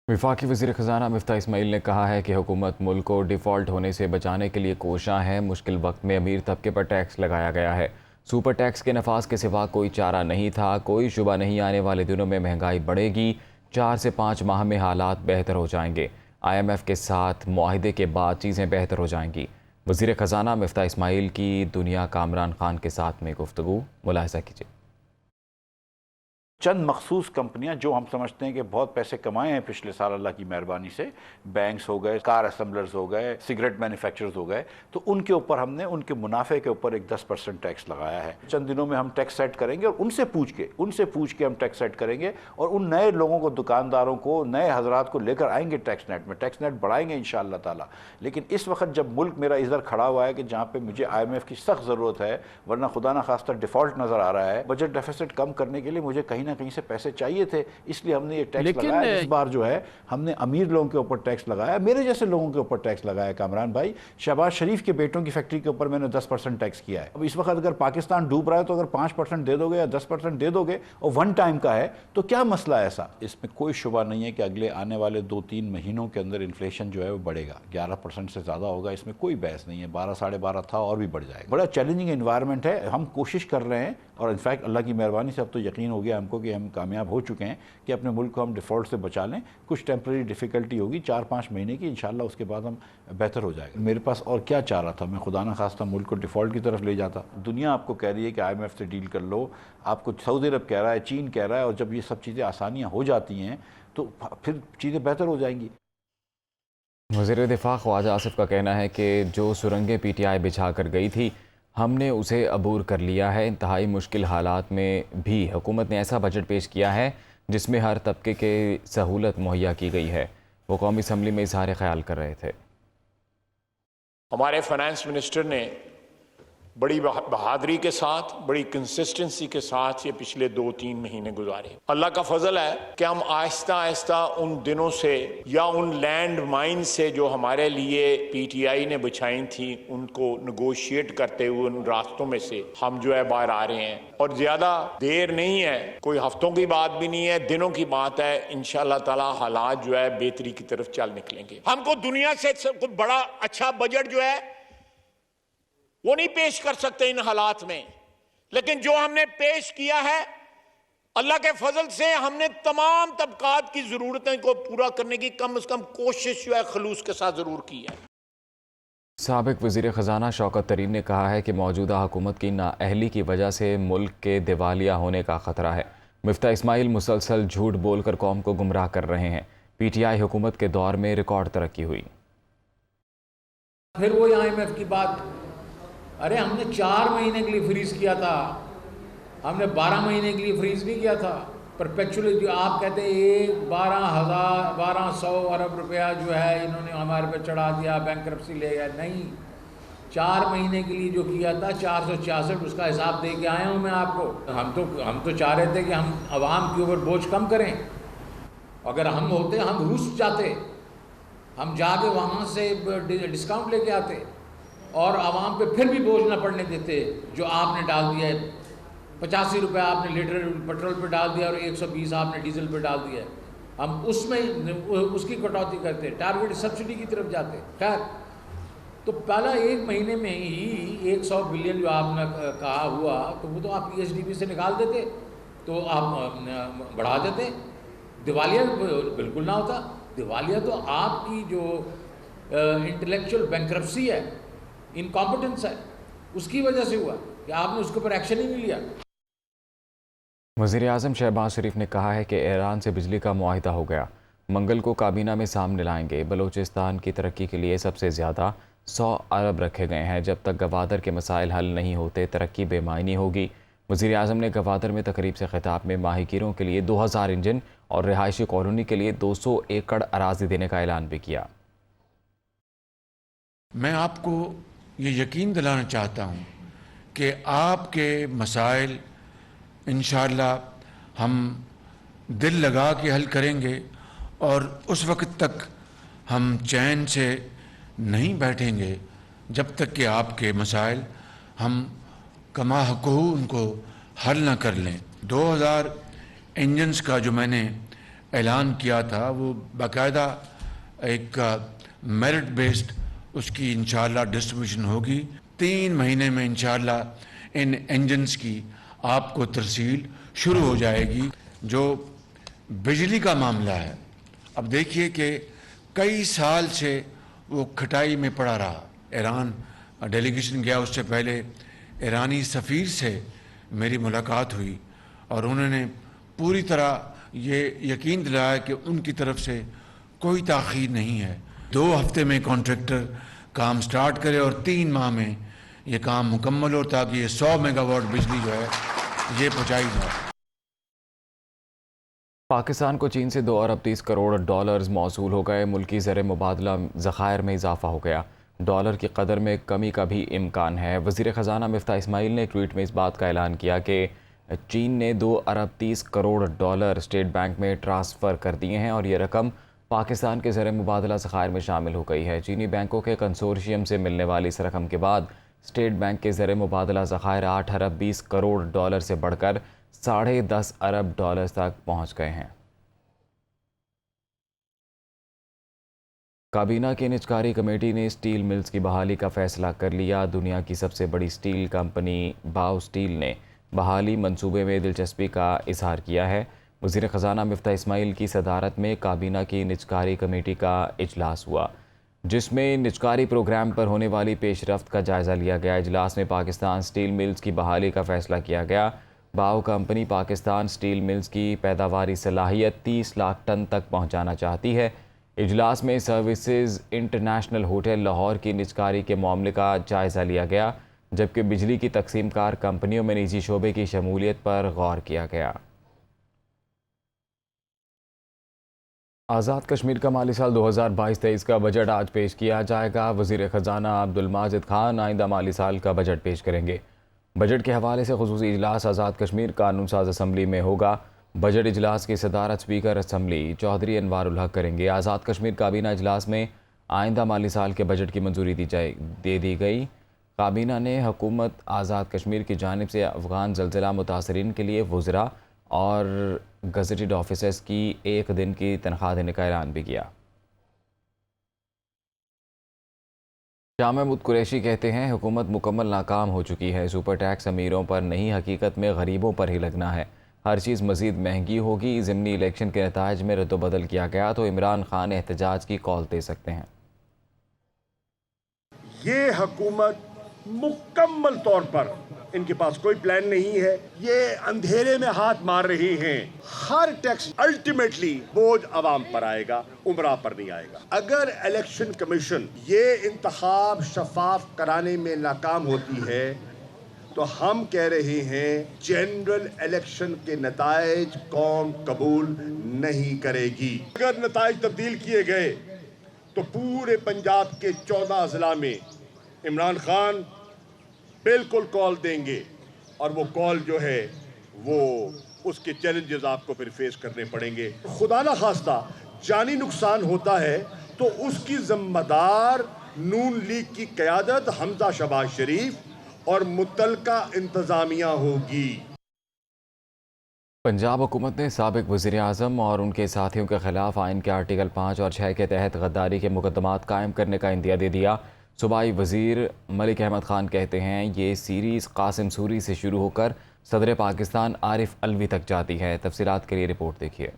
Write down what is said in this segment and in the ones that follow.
वफाकी वज़ीर ख़ज़ाना मिफ्ताह इस्माइल ने कहा है कि हुकूमत मुल्क को डिफ़ॉल्ट होने से बचाने के लिए कोशां है। मुश्किल वक्त में अमीर तबके पर टैक्स लगाया गया है। सुपर टैक्स के नफाज के सिवा कोई चारा नहीं था। कोई शुबा नहीं आने वाले दिनों में महंगाई बढ़ेगी। 4 से 5 माह में हालात बेहतर हो जाएंगे। IMF के साथ मुआहदे के बाद चीज़ें बेहतर हो जाएंगी। वज़ीर ख़ज़ाना मिफ्ताह इस्माइल की दुनिया का इमरान खान के साथ में गुफ्तगू मुलाहिज़ा कीजिए। चंद मखसूस कंपनियां जो हम समझते हैं कि बहुत पैसे कमाए हैं पिछले साल अल्लाह की मेहरबानी से, बैंक्स हो गए, कार असेंबलर्स हो गए, सिगरेट मैन्युफैक्चरर्स हो गए, तो उनके ऊपर हमने उनके मुनाफे के ऊपर एक 10% टैक्स लगाया है। चंद दिनों में हम टैक्स सेट करेंगे और उनसे पूछ के हम टैक्स सेट करेंगे और उन नए लोगों को, दुकानदारों को, नए हजरात को लेकर आएंगे टैक्स नेट में। टैक्स नेट बढ़ाएंगे इंशाअल्लाह ताला। लेकिन इस वक्त जब मुल्क मेरा इधर खड़ा हुआ है कि जहाँ पे मुझे IMF की सख्त ज़रूरत है, वरना खुदा ना खास्ता डिफ़ॉल्ट नज़र आ रहा है, बजट डेफिसिट कम करने के लिए मुझे कहीं ना कहीं से पैसे चाहिए थे, इसलिए हमने ये टैक्स लगाया। इस बार जो है हमने अमीर लोगों के ऊपर टैक्स लगाया, मेरे जैसे लोगों के ऊपर टैक्स लगाया। कामरान भाई, शहबाज शरीफ के बेटों की फैक्ट्री के ऊपर मैंने 10% टैक्स किया है। अब इस वक्त अगर पाकिस्तान डूब रहा है तो अगर 5% दे दोगे या 10% दे दोगे और वन टाइम का है तो क्या मसला है ऐसा? इसमें कोई शुबा नहीं है कि अगले आने वाले 2-3 महीनों के अंदर इन्फ्लेशन जो है वो बढ़ेगा, 11% से ज़्यादा होगा। इसमें कोई बहस नहीं है। 12 साढ़े 12 था और भी बढ़ जाएगा। बड़ा चैलेंजिंग इन्वायरमेंट है। हम कोशिश कर रहे हैं और इनफैक्ट अल्लाह की मेहरबानी से अब तो यकीन हो गया हमको कि हम कामयाब हो चुके हैं कि अपने मुल्क को हम डिफ़ॉल्ट से बचा लें। कुछ टेम्परेरी डिफ़िकल्टी होगी 4-5 महीने की, इंशाल्लाह उसके बाद हम बेहतर हो जाएगा। मेरे पास और क्या चाह रहा था? मैं खुदा न खास्ता मुल्क को डिफ़ॉल्ट की तरफ ले जाता। दुनिया आपको कह रही है कि IMF से डील कर लो, आपको सऊदी अरब कह रहा है, चीन कह रहा है, और जब ये सब चीज़ें आसानियाँ हो जाती हैं तो फिर चीज़ें बेहतर हो जाएंगी। वज़ीर दिफ़ा ख्वाजा आसिफ का कहना है कि जो सुरंगें PTI बिछा कर गई थी, हमने उसे अबूर कर लिया है। इंतहाई मुश्किल हालात में भी हुकूमत ने ऐसा बजट पेश किया है जिसमें हर तबके के सहूलत मुहैया की गई है। वो कौमी असम्बली में इज़हार ख्याल कर रहे थे। हमारे फाइनेंस मिनिस्टर ने बड़ी बहादुरी के साथ, बड़ी कंसिस्टेंसी के साथ ये पिछले 2-3 महीने गुजारे। अल्लाह का फजल है कि हम आहिस्ता आहिस्ता उन दिनों से या उन लैंड माइन से जो हमारे लिए PTI ने बिछाई थी उनको नेगोशिएट करते हुए उन रास्तों में से हम जो है बाहर आ रहे हैं। और ज्यादा देर नहीं है, कोई हफ्तों की बात भी नहीं है, दिनों की बात है। इंशाअल्लाह ताला हालात जो है बेहतरी की तरफ चल निकलेंगे। हमको दुनिया से सबको बड़ा अच्छा बजट जो है वो नहीं पेश कर सकते इन हालात में, लेकिन जो हमने पेश किया है अल्लाह के फजल से हमने तमाम तबकात की जरूरतें को पूरा करने की कम से कम कोशिश जो है खलूस के साथ जरूर की है। साबिक वज़ीर ख़ज़ाना शौकत तरीन ने कहा है कि मौजूदा हुकूमत की नाअहली की वजह से मुल्क के दिवालिया होने का ख़तरा है। मिफ्ताह इस्माइल मुसलसल झूठ बोलकर कौम को गुमराह कर रहे हैं। PTI हुकूमत के दौर में रिकॉर्ड तरक्की हुई। फिर वो IMF की बात, अरे हमने 4 महीने के लिए फ्रीज किया था, हमने 12 महीने के लिए फ्रीज नहीं किया था। परपेचुअली जो आप कहते हैं 1200 अरब रुपया जो है इन्होंने हमारे पे चढ़ा दिया, बैंकरप्सी ले गया, नहीं। 4 महीने के लिए जो किया था 466, उसका हिसाब दे के आया हूँ मैं आपको। हम तो चाह रहे थे कि हम आवाम के ऊपर बोझ कम करें। अगर हम होते हम रूस जाते, हम जाके वहाँ से डिस्काउंट लेके आते और आवाम पे फिर भी बोझ ना पड़ने देते। जो आपने डाल दिया है 85 रुपये आपने लीटर पेट्रोल पे डाल दिया और 120 आपने डीजल पे डाल दिया है, हम उसमें उसकी कटौती करते, टारगेट सब्सिडी की तरफ जाते। खैर, तो पहला 1 महीने में ही 100 बिलियन जो आपने कहा हुआ, तो वो तो आप PSDB से निकाल देते, तो आप बढ़ा देते। दिवालिया बिल्कुल ना होता। दिवालिया तो आपकी जो इंटेलेक्चुअल बैंक्रप्सी है, इनकॉम्पिटेंस है, उसकी वजह से हुआ कि आपने उसके ऊपर एक्शन ही नहीं लिया। वज़ीर आज़म शहबाज शरीफ ने कहा है कि ईरान से बिजली का मुआहिदा हो गया, मंगल को काबीना में सामने लाएंगे। बलूचिस्तान की तरक्की के लिए सबसे ज़्यादा 100 अरब रखे गए हैं। जब तक गवादर के मसाइल हल नहीं होते तरक्की बेमायनी होगी। वज़ीर आज़म ने गवादर में तकरीब से खिताब में माहिकीरों के लिए 2000 इंजन और रिहायशी कॉलोनी के लिए 200 एकड़ अराज़ी देने का ऐलान भी किया। मैं आपको ये यकीन दिलाना चाहता हूँ कि आपके मसाइल इंशाअल्लाह हम दिल लगा के हल करेंगे और उस वक्त तक हम चैन से नहीं बैठेंगे जब तक कि आपके मसाइल हम कमा हक़ूक़ उनको हल ना कर लें। 2000 इंजन्स का जो मैंने اعلان کیا تھا وہ باقاعدہ ایک میرٹ بیسڈ اس کی انشاءاللہ ڈسٹریبیوشن ہوگی. 3 مہینے میں انشاءاللہ ان انجنز کی آپ کو ترسیل شروع ہو جائے گی. جو بجلی کا معاملہ ہے، اب دیکھیے کہ کئی سال سے وہ کھٹائی میں پڑا رہا. ایران ڈیلیگیشن گیا، اس سے پہلے ایرانی سفیر سے میری ملاقات ہوئی اور انہوں نے پوری طرح یہ یقین دلایا کہ ان کی طرف سے کوئی تاخیر نہیں ہے. 2 ہفتے میں کانٹریکٹر کام سٹارٹ کرے اور 3 ماہ میں یہ کام مکمل ہو تاکہ یہ 100 میگا واٹ بجلی جو ہے یہ پہنچائی جائے. پاکستان کو چین سے 2 ارب 30 کروڑ ڈالرز موصول ہو گئے. ملکی زر مبادلہ ذخائر میں اضافہ ہو گیا. ڈالر کی قدر میں کمی کا بھی امکان ہے. وزیر خزانہ مفتاح اسماعیل نے ایک ٹویٹ میں اس بات کا اعلان کیا کہ چین نے 2 ارب 30 کروڑ ڈالر اسٹیٹ بینک میں ٹرانسفر کر دیے ہیں اور یہ رقم پاکستان کے زر مبادلہ ذخائر میں شامل ہو گئی ہے. چینی بینکوں کے کنسورشیم سے ملنے والی اس رقم کے بعد اسٹیٹ بینک کے زر مبادلہ ذخائر 8 ارب 20 کروڑ ڈالر سے بڑھ کر 10.5 ارب ڈالر تک پہنچ گئے ہیں. کابینہ کی نجکاری کمیٹی نے اسٹیل ملز کی بحالی کا فیصلہ کر لیا. دنیا کی سب سے بڑی اسٹیل کمپنی باؤ اسٹیل نے بحالی منصوبے میں دلچسپی کا اظہار کیا ہے. وزیر خزانہ مفتاح اسماعیل کی صدارت میں کابینہ کی نجکاری کمیٹی کا اجلاس ہوا جس میں نجکاری پروگرام پر ہونے والی پیش رفت کا جائزہ لیا گیا. اجلاس میں پاکستان اسٹیل ملز کی بحالی کا فیصلہ کیا گیا. باؤ کمپنی پاکستان اسٹیل ملز کی پیداواری صلاحیت 30 لاکھ ٹن تک پہنچانا چاہتی ہے. اجلاس میں سروسز انٹرنیشنل ہوٹل لاہور کی نجکاری کے معاملے کا جائزہ لیا گیا جبکہ بجلی کی تقسیم کار کمپنیوں میں نجی شعبے کی شمولیت پر غور کیا گیا. آزاد کشمیر کا مالی سال 2022-23 کا بجٹ آج پیش کیا جائے گا. وزیر خزانہ عبدالماجد خان آئندہ مالی سال کا بجٹ پیش کریں گے. بجٹ کے حوالے سے خصوصی اجلاس آزاد کشمیر قانون ساز اسمبلی میں ہوگا. بجٹ اجلاس کی صدارت اسپیکر اسمبلی چودھری انوار الحق کریں گے. آزاد کشمیر کابینہ اجلاس میں آئندہ مالی سال کے بجٹ کی منظوری دے دی گئی. کابینہ نے حکومت آزاد کشمیر کی جانب سے افغان زلزلہ متاثرین کے لیے وزراء اور گزٹڈ آفیسرز کی 1 دن کی تنخواہ دینے کا اعلان بھی کیا. شاہ محمود قریشی کہتے ہیں حکومت مکمل ناکام ہو چکی ہے. سپر ٹیکس امیروں پر نہیں، حقیقت میں غریبوں پر ہی لگنا ہے. ہر چیز مزید مہنگی ہوگی. ضمنی الیکشن کے نتائج میں رد و بدل کیا گیا تو عمران خان احتجاج کی کال دے سکتے ہیں. یہ حکومت مکمل طور پر ان کے پاس کوئی پلان نہیں ہے. یہ اندھیرے میں ہاتھ مار رہی ہیں. ہر ٹیکس الٹیمیٹلی بوجھ عوام پر آئے گا، عمرہ پر نہیں آئے گا. اگر الیکشن کمیشن یہ انتخاب شفاف کرانے میں ناکام ہوتی ہے تو ہم کہہ رہے ہیں جنرل الیکشن کے نتائج قوم قبول نہیں کرے گی. اگر نتائج تبدیل کیے گئے تو پورے پنجاب کے 14 اضلاع میں عمران خان بالکل کال دیں گے اور وہ کال جو ہے وہ اس کے چیلنجز آپ کو پھر فیس کرنے پڑیں گے. خدا نہ خواستہ جانی نقصان ہوتا ہے تو اس کی ذمہ دار نون لیگ کی قیادت حمزہ شہباز شریف اور متعلقہ انتظامیہ ہوگی. پنجاب حکومت نے سابق وزیر اعظم اور ان کے ساتھیوں کے خلاف آئین کے آرٹیکل 5 اور 6 کے تحت غداری کے مقدمات قائم کرنے کا عندیہ دے دیا. صوبائی وزیر ملک احمد خان کہتے ہیں یہ سیریز قاسم سوری سے شروع ہو کر صدر پاکستان عارف علوی تک جاتی ہے. تفصیلات کے لیے رپورٹ دیکھیے.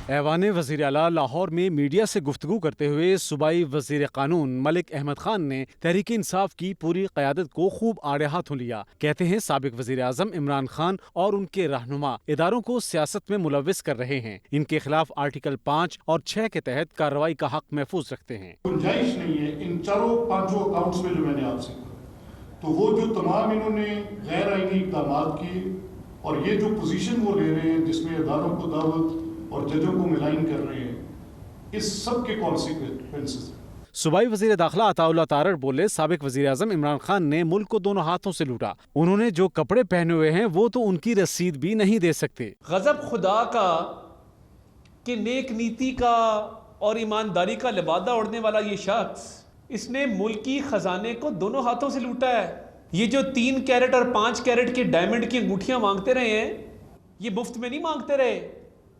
ایوان وزیر اعلیٰ لاہور میں میڈیا سے گفتگو کرتے ہوئے صوبائی وزیر قانون ملک احمد خان نے تحریک انصاف کی پوری قیادت کو خوب آڑے ہاتھوں لیا. کہتے ہیں سابق وزیر اعظم عمران خان اور ان کے رہنما اداروں کو سیاست میں ملوث کر رہے ہیں. ان کے خلاف آرٹیکل 5 اور 6 کے تحت کارروائی کا حق محفوظ رکھتے ہیں. گنجائش نہیں ہے ان 4-5 اکاؤنٹس میں جو میں نے آپ سے کہا، تو وہ جو تمام انہوں نے غیر آئینی اقدامات کیے اور یہ جو پوزیشن وہ لے رہے ہیں جس میں اداروں کو دعوت اور ججوں کو ملائن کر رہے ہیں، اس سب کے کانسیکوینسز ہیں. صوبائی وزیر داخلہ عطا اللہ تارڑ بولے سابق وزیر اعظم عمران خان نے ملک کو دونوں ہاتھوں سے لوٹا. انہوں نے جو کپڑے پہنے ہوئے ہیں وہ تو ان کی رسید بھی نہیں دے سکتے. غضب خدا کا کہ نیک نیتی کا اور ایمانداری کا لبادہ اوڑھنے والا یہ شخص، اس نے ملکی خزانے کو دونوں ہاتھوں سے لوٹا ہے. یہ جو 3 کیرٹ اور 5 کیرٹ کے ڈائمنڈ کی انگوٹھیاں مانگتے رہے ہیں، یہ مفت میں نہیں مانگتے رہے،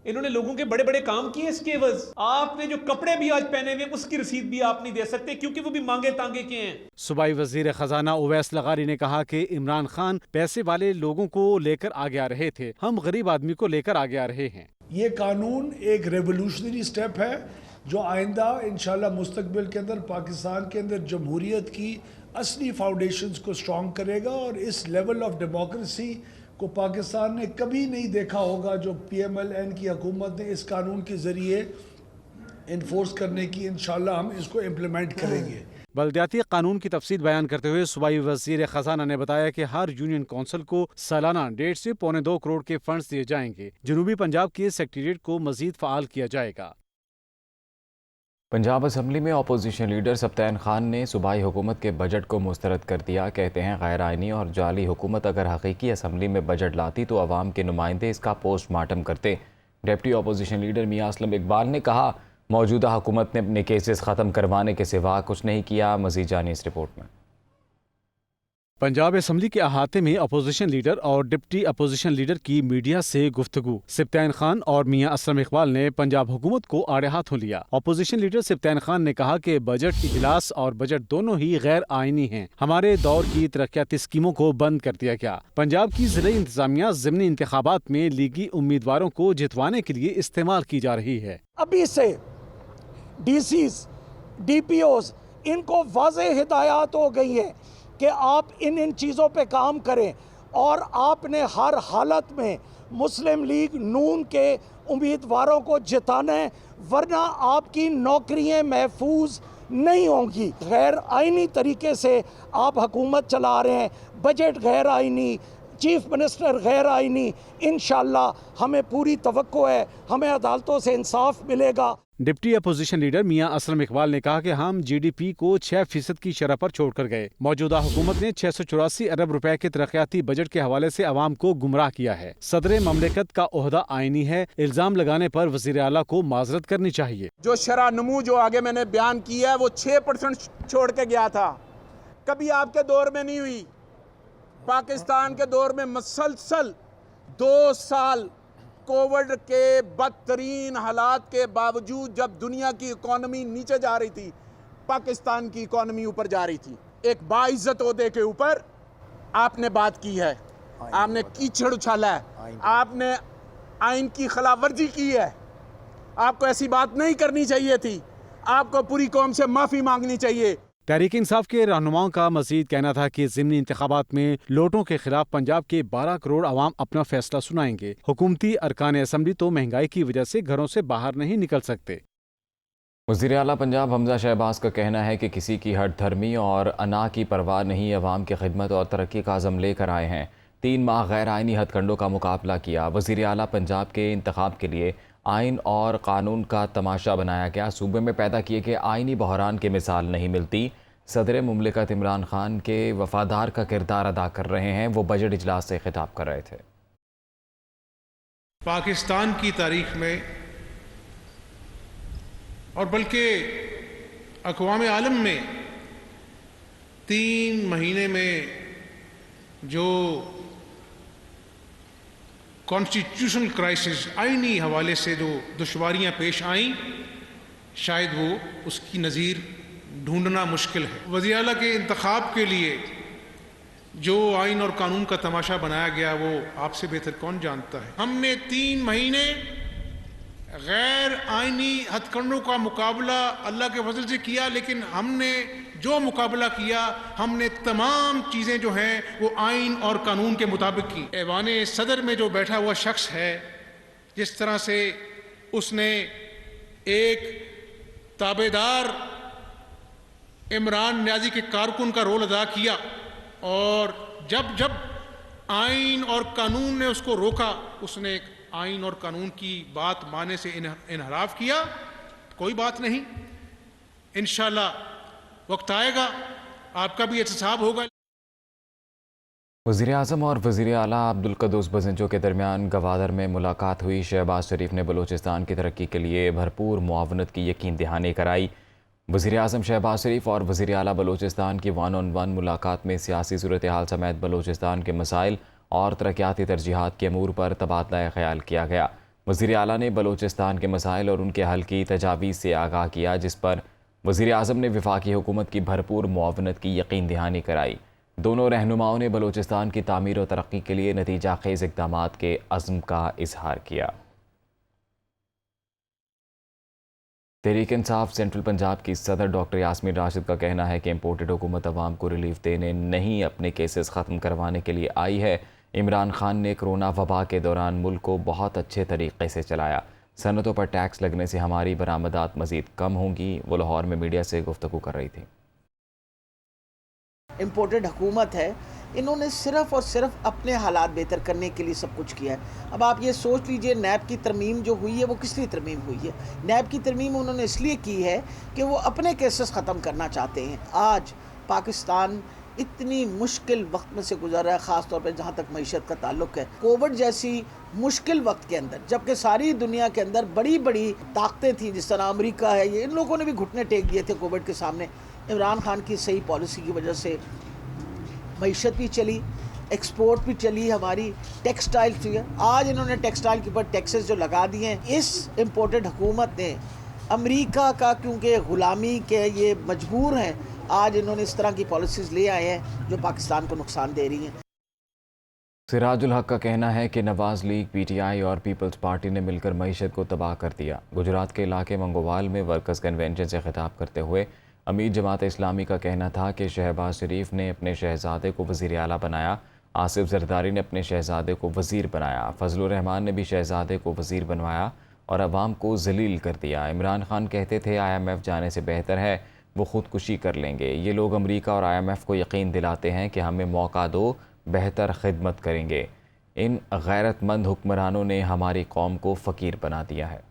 انہوں نے لوگوں کے بڑے بڑے کام کیے اس کے عوض۔ آپ نے جو کپڑے بھی آج پہنے ہوئے اس کی رسید بھی آپ نہیں دے سکتے کیونکہ وہ بھی مانگے تانگے کے ہیں۔ صوبائی وزیر خزانہ اویس لغاری نے کہا کہ عمران خان پیسے والے لوگوں کو لے کر آگے آ رہے تھے، ہم غریب آدمی کو لے کر آگے آ رہے ہیں۔ یہ قانون ایک ریولوشنری سٹیپ ہے جو آئندہ انشاءاللہ مستقبل کے اندر پاکستان کے اندر جمہوریت کی اصلی فاؤنڈیشنز کو سٹرونگ کرے گا، اور اس لیول آف ڈیموکریسی کو پاکستان نے کبھی نہیں دیکھا ہوگا جو پی ایم ایل این کی حکومت نے اس قانون کے ذریعے انفورس کرنے کی۔ انشاءاللہ ہم اس کو امپلیمنٹ کریں گے۔ بلدیاتی قانون کی تفصیل بیان کرتے ہوئے صوبائی وزیر خزانہ نے بتایا کہ ہر یونین کونسل کو سالانہ 1.5 سے 1.25 کروڑ کے فنڈز دیے جائیں گے۔ جنوبی پنجاب کے سیکریٹریٹ کو مزید فعال کیا جائے گا۔ پنجاب اسمبلی میں اپوزیشن لیڈر سبطین خان نے صوبائی حکومت کے بجٹ کو مسترد کر دیا۔ کہتے ہیں غیر آئینی اور جعلی حکومت اگر حقیقی اسمبلی میں بجٹ لاتی تو عوام کے نمائندے اس کا پوسٹ مارٹم کرتے۔ ڈپٹی اپوزیشن لیڈر میاں اسلم اقبال نے کہا موجودہ حکومت نے اپنے کیسز ختم کروانے کے سوا کچھ نہیں کیا۔ مزید جانیں اس رپورٹ میں۔ پنجاب اسمبلی کے احاطے میں اپوزیشن لیڈر اور ڈپٹی اپوزیشن لیڈر کی میڈیا سے گفتگو۔ سبطین خان اور میاں اسلم اقبال نے پنجاب حکومت کو آڑے ہاتھوں لیا۔ اپوزیشن لیڈر سبطین خان نے کہا کہ بجٹ اجلاس اور بجٹ دونوں ہی غیر آئینی ہیں، ہمارے دور کی ترقیاتی اسکیموں کو بند کر دیا گیا۔ پنجاب کی ضلعی انتظامیہ ضمنی انتخابات میں لیگی امیدواروں کو جتوانے کے لیے استعمال کی جا رہی ہے۔ ابھی سے D Cs, D P Os, ان کو واضح ہدایات ہو گئی ہیں کہ آپ ان چیزوں پہ کام کریں، اور آپ نے ہر حالت میں مسلم لیگ نون کے امیدواروں کو جتانا ہے، ورنہ آپ کی نوکریاں محفوظ نہیں ہوں گی۔ غیر آئینی طریقے سے آپ حکومت چلا رہے ہیں، بجٹ غیر آئینی، چیف منسٹر غیر آئینی۔ انشاءاللہ ہمیں پوری توقع ہے ہمیں عدالتوں سے انصاف ملے گا۔ ڈپٹی اپوزیشن لیڈر میاں اسلم اقبال نے کہا کہ ہم جی ڈی پی کو 6% کی شرح پر چھوڑ کر گئے۔ موجودہ حکومت نے 684 ارب روپے کے ترقیاتی بجٹ کے حوالے سے عوام کو گمراہ کیا ہے۔ صدر مملکت کا عہدہ آئینی ہے، الزام لگانے پر وزیر اعلیٰ کو معذرت کرنی چاہیے۔ جو شرح نمو جو آگے میں نے بیان کیا ہے وہ 6% چھوڑ کے گیا تھا، کبھی آپ کے دور میں نہیں ہوئی۔ پاکستان کے دور میں مسلسل 2 سال کووڈ کے بدترین حالات کے باوجود جب دنیا کی اکانومی نیچے جا رہی تھی، پاکستان کی اکانومی اوپر جا رہی تھی۔ ایک باعزت عہدے کے اوپر آپ نے بات کی ہے، آپ نے کیچڑ اچھالا ہے، آپ نے آئین کی خلاف ورزی کی ہے۔ آپ کو ایسی بات نہیں کرنی چاہیے تھی، آپ کو پوری قوم سے معافی مانگنی چاہیے۔ تحریک انصاف کے رہنماؤں کا مزید کہنا تھا کہ ضمنی انتخابات میں لوٹوں کے خلاف پنجاب کے 12 کروڑ عوام اپنا فیصلہ سنائیں گے۔ حکومتی ارکان اسمبلی تو مہنگائی کی وجہ سے گھروں سے باہر نہیں نکل سکتے۔ وزیر اعلیٰ پنجاب حمزہ شہباز کا کہنا ہے کہ کسی کی ہٹ دھرمی اور انا کی پرواہ نہیں، عوام کی خدمت اور ترقی کا عزم لے کر آئے ہیں۔ 3 ماہ غیر آئینی ہتھ کنڈوں کا مقابلہ کیا۔ وزیر اعلیٰ پنجاب کے انتخاب کے لیے آئین اور قانون کا تماشا بنایا گیا۔ صوبے میں پیدا کیے گئے آئینی بحران کی مثال نہیں ملتی۔ صدر مملکت عمران خان کے وفادار کا کردار ادا کر رہے ہیں، وہ بجٹ اجلاس سے خطاب کر رہے تھے۔ پاکستان کی تاریخ میں اور بلکہ اقوام عالم میں 3 مہینے میں جو کانسٹیٹیوشنل کرائسس آئینی حوالے سے جو دشواریاں پیش آئیں، شاید وہ اس کی نظیر ڈھونڈنا مشکل ہے۔ وزیر اعلیٰ کے انتخاب کے لیے جو آئین اور قانون کا تماشا بنایا گیا وہ آپ سے بہتر کون جانتا ہے۔ ہم نے 3 مہینے غیر آئینی ہتھ کنڈوں کا مقابلہ اللہ کے فضل سے کیا، لیکن ہم نے جو مقابلہ کیا ہم نے تمام چیزیں جو ہیں وہ آئین اور قانون کے مطابق کی۔ ایوان صدر میں جو بیٹھا ہوا شخص ہے، جس طرح سے اس نے ایک تابعدار عمران نیازی کے کارکن کا رول ادا کیا، اور جب آئین اور قانون نے اس کو روکا، اس نے آئین اور قانون کی بات ماننے سے انحراف کیا۔ کوئی بات نہیں، انشاءاللہ وقت آئے گا، آپ کا بھی احتساب ہوگا۔ وزیر اعظم اور وزیر اعلیٰ عبدالقدوس بزنجو کے درمیان گوادر میں ملاقات ہوئی۔ شہباز شریف نے بلوچستان کی ترقی کے لیے بھرپور معاونت کی یقین دہانی کرائی۔ वज़ीर आज़म शहबाज शरीफ और वज़ीर आला बलूचिस्तान की 1-on-1 मुलाकात में सियासी सूरत हाल समेत बलूचिस्तान के मसाइल और तरक्याती तरजीहात के अमूर पर तबादला ख्याल किया गया। वज़ीर आला ने बलूचिस्तान के मसाइल और उनके हल की तजावीज़ से आगाह किया, जिस पर वज़ीर आज़म ने वफाकी हुकूमत की भरपूर मुआवनत की यकीन दहानी कराई। दोनों रहनुमाओं ने बलूचिस्तान की तामीर और तरक्की के लिए नतीजा खेज़ इक़दामात के अज़्म का इजहार किया। तहरीक इंसाफ सेंट्रल पंजाब की सदर डॉक्टर यास्मीन राशिद का कहना है कि इम्पोर्टेड हुकूमत अवाम को रिलीफ देने नहीं, अपने केसेस ख़त्म करवाने के लिए आई है। इमरान खान ने कोरोना वबा के दौरान मुल्क को बहुत अच्छे तरीके से चलाया। सनतों पर टैक्स लगने से हमारी बरामदात मज़ीद कम होंगी। वो लाहौर में मीडिया से गुफ्तगू कर रही थी। इम्पोर्टेड हुकूमत है, इन्होंने सिर्फ़ और सिर्फ अपने हालात बेहतर करने के लिए सब कुछ किया है। अब आप ये सोच लीजिए, नैब की तरमीम जो हुई है वो किस लिए तरमीम हुई है? नैब की तरमीम उन्होंने इसलिए की है कि वो अपने केसेस ख़त्म करना चाहते हैं। आज पाकिस्तान इतनी मुश्किल वक्त में से गुजर रहा है, ख़ास तौर पे जहाँ तक मईशत का ताल्लुक़ है। कोविड जैसी मुश्किल वक्त के अंदर, जबकि सारी दुनिया के अंदर बड़ी बड़ी ताकतें थीं, जिस तरह अमेरिका है, ये इन लोगों ने भी घुटने टेक दिए थे कोविड के सामने। इमरान खान की सही पॉलिसी की वजह से मईशत भी चली, एक्सपोर्ट भी चली, हमारी टेक्सटाइल थी। आज इन्होंने टेक्सटाइल के ऊपर टैक्सेस जो लगा दिए हैं, इस इम्पोर्टेड हुकूमत ने अमेरिका का, क्योंकि ग़ुलामी के ये मजबूर हैं, आज इन्होंने इस तरह की पॉलिसीज़ ले आए हैं जो पाकिस्तान को नुकसान दे रही हैं। सिराजुल हक का कहना है कि नवाज़ लीग, पीटीआई और पीपल्स पार्टी ने मिलकर मईशत को तबाह कर दिया। गुजरात के इलाके मंगोवाल में वर्कर्स कन्वेंशन से खिताब करते हुए अमीर जमात इस्लामी का कहना था कि शहबाज शरीफ ने अपने शहजादे को वज़ीर आला बनाया, आसिफ जरदारी ने अपने शहजादे को वज़ीर बनाया, फजलुर रहमान ने भी शहजादे को वज़ीर बनवाया और अवाम को जलील कर दिया। इमरान खान कहते थे IMF जाने से बेहतर है वो ख़ुदकुशी कर लेंगे। ये लोग अमेरिका और IMF को यकीन दिलाते हैं कि हमें मौका दो, बेहतर खिदमत करेंगे। इन गैरतमंद हुक्मरानों ने हमारी कौम को फ़कीर बना दिया है।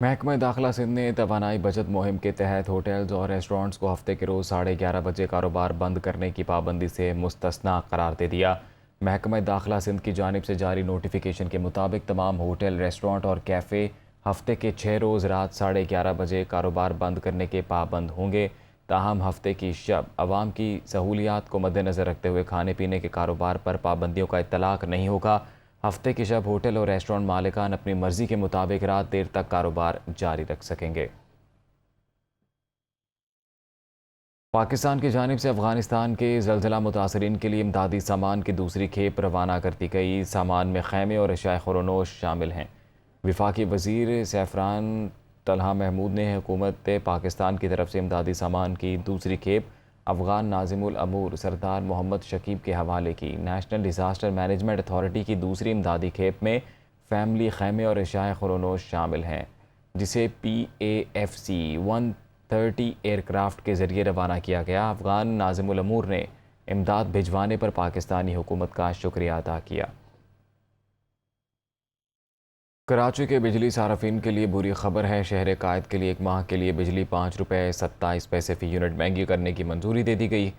महकमा दाखिला सिंध ने तवानाई बचत मुहिम के तहत होटल्स और रेस्टोरेंट्स को हफ्ते के रोज़ 11:30 बजे कारोबार बंद करने की पाबंदी से मुस्तस्ना करार दे दिया। महकमा दाखिला सिंध की जानिब से जारी नोटिफिकेशन के मुताबिक तमाम होटल, रेस्टोरेंट और कैफ़े हफ्ते के 6 रोज़ रात 11:30 बजे कारोबार बंद करने के पाबंद होंगे। ताहम हफ्ते की शब अवाम की सहूलियात को मद्देनज़र रखते हुए खाने पीने के कारोबार पर पाबंदियों का इत्तलाक नहीं होगा। हफ्ते की शब होटल और रेस्टोरेंट मालिकान अपनी मर्ज़ी के मुताबिक रात देर तक कारोबार जारी रख सकेंगे। पाकिस्तान की जानिब से अफ़गानिस्तान के ज़लज़ला मुतासरीन के लिए इमदादी सामान की दूसरी खेप रवाना कर दी गई। सामान में खैमे और अशिया ख़ुरनोश शामिल हैं। वफाकी वज़ीर सैफ़रान तलहा महमूद ने हुकूमत पाकिस्तान की तरफ से इमदादी सामान की दूसरी खेप अफ़गान नाज़िमुल अमूर सरदार मोहम्मद शकीब के हवाले की। नेशनल डिज़ास्टर मैनेजमेंट अथॉरिटी की दूसरी इमदादी खेप में फैमिली खैमे और अशिया ख़ुरनोश शामिल हैं, जिसे PAFC 130 एयरक्राफ्ट के ज़रिए रवाना किया गया। अफ़गान नाज़िमुल अमूर ने इमदाद भिजवाने पर पाकिस्तानी हुकूमत का शुक्रिया अदा किया। कराची के बिजली सार्फिन के लिए बुरी खबर है। शहर कायद के लिए 1 माह के लिए बिजली 5 रुपये 27 पैसे फ़ी यूनिट महंगी करने की मंजूरी दे दी गई।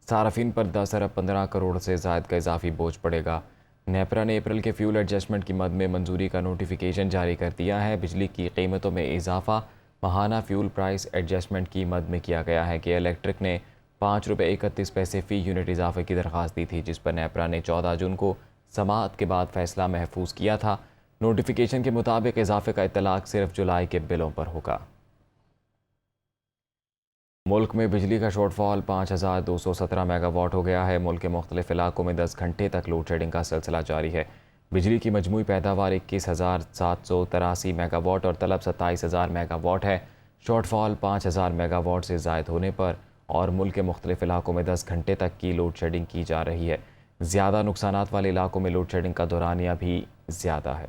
सार्फिन पर 10 अरब 15 करोड़ से ज़ायद का इजाफी बोझ पड़ेगा। नेपरा ने अप्रैल के फ्यूल एडजस्टमेंट की मद में मंजूरी का नोटिफिकेशन जारी कर दिया है। बिजली की कीमतों में इजाफा माहाना फ्यूल प्राइस एडजस्टमेंट की मद में किया गया है कि इलेक्ट्रिक ने 5 रुपये 31 पैसे फ़ी यूनिट इजाफे की दरख्वास्त दी थी, जिस पर नेपरा ने 14 जून को समाअत के बाद फैसला महफूज किया था। नोटिफिकेशन के मुताबिक इजाफे का इत्तलाक सिर्फ जुलाई के बिलों पर होगा। मुल्क में बिजली का शॉर्टफॉल 5217 मेगावाट हो गया है। मुल्क के मुख्तलिफ इलाकों में 10 घंटे तक लोड शेडिंग का सिलसिला जारी है। बिजली की मजमूई पैदावार 21,783 मेगावाट और तलब 27,000 मेगावाट है। शॉर्टफॉल 5,000 मेगावाट से ज़ायद होने पर और मुल्क के मुख्तलिफ इलाकों में 10 घंटे तक की लोड शेडिंग की जा रही है। ज़्यादा नुकसानात वाले इलाकों में लोड शेडिंग का दौरानिया भी ज़्यादा है।